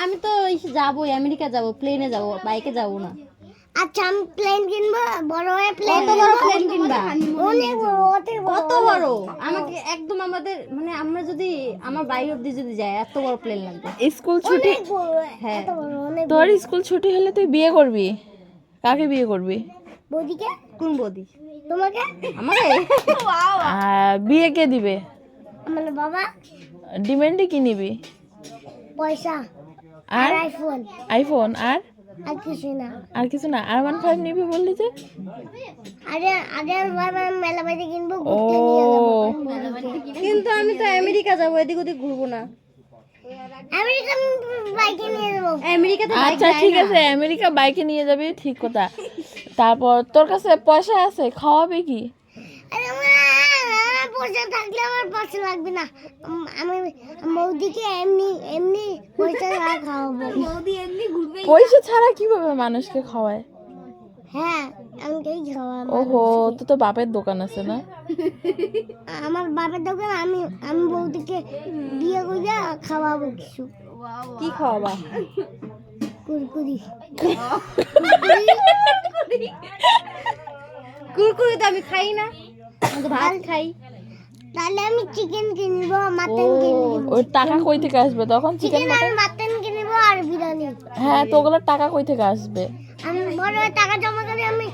আমি তো যাবো আমেরিকা যাবো, প্লেনে যাবো, বাইকে যাবো না। আচ্ছা আমি প্লেন কিনবো, বড় হয়ে প্লেন। কত বড় প্লেন কিনবা? অনেক বড়, অনেক বড়। কত বড়? আমাকে একদম আমাদের মানে আমরা যদি আমার বাইরে অব্দি যদি যাই এত বড় প্লেন লাগবে। স্কুল ছুটি, অনেক বড়, হ্যাঁ। এত বড়, অনেক বড়। তোর স্কুল ছুটি হলে তুই বিয়ে করবি? কাকে বিয়ে করবি? বৌদিকে? কোন বৌদি? তোমাকে? আমাকে? বিয়ে কে দিবে? আমার বাবা। ডিমান্ডে কি নিবি? পয়সা আর আর আইফোন। আইফোন আর আর কিছু না। আর কিছু না? R15 নিবি বললি যে? আরে আরে বাবা মেলা বাইরে কিনবো, ও ঘুরতে নিয়ে যাবো বৌদিকে। কিন্তু আমি তো আমেরিকা যাবো, এদিক ওদিক ঘুরবো না। আমেরিকা বাইকে নিয়ে যাবো। আমেরিকাতে বাইক আচ্ছা যায় ঠিক না। আছে, আমেরিকা বাইকে নিয়ে যাবি, ঠিক কথা। তারপর তোর কাছে পয়সা আছে, খাওয়াবে কি? আরে আমার পয়সা থাকলে আমার পয়সা লাগবে না। আমি বৌদিকে এমনি এমনি পয়সা ছাড়া খাওয়াবো। বৌদি এমনি ঘুরবে। পয়সা ছাড়া কিভাবে মানুষকে খাওয়ায়? হ্যাঁ আমাকেই খাওয়াবো। ওহো, তো বাপের দোকান আছে না? আমার বাবার দোকান, আমি আমি বৌদিকে বিয়ে করে খাওয়াবো কিছু। কি খাওয়াবা? কুরকুরি। কুরকুরি তো আমি খাই না, আমি তো ভাত খাই। তাহলে আমি চিকেন কিনবো, মাটন কিনবো। ওই টাকা কই থেকে আসবে তখন? চিকেন চিকেন আর মাটন কিনবো আর বিরিয়ানি। হ্যাঁ, তো ওগুলোর টাকা কই থেকে আসবে? আমি বড় হয়ে টাকা জমা করে আমি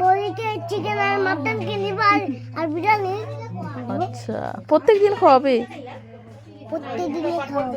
বৌদিকে চিকেন আর মাটন কিনবো আর বিরিয়ানি। আচ্ছা, প্রত্যেকদিন খাওয়াবে? প্রত্যেকদিনই খাওয়াবো।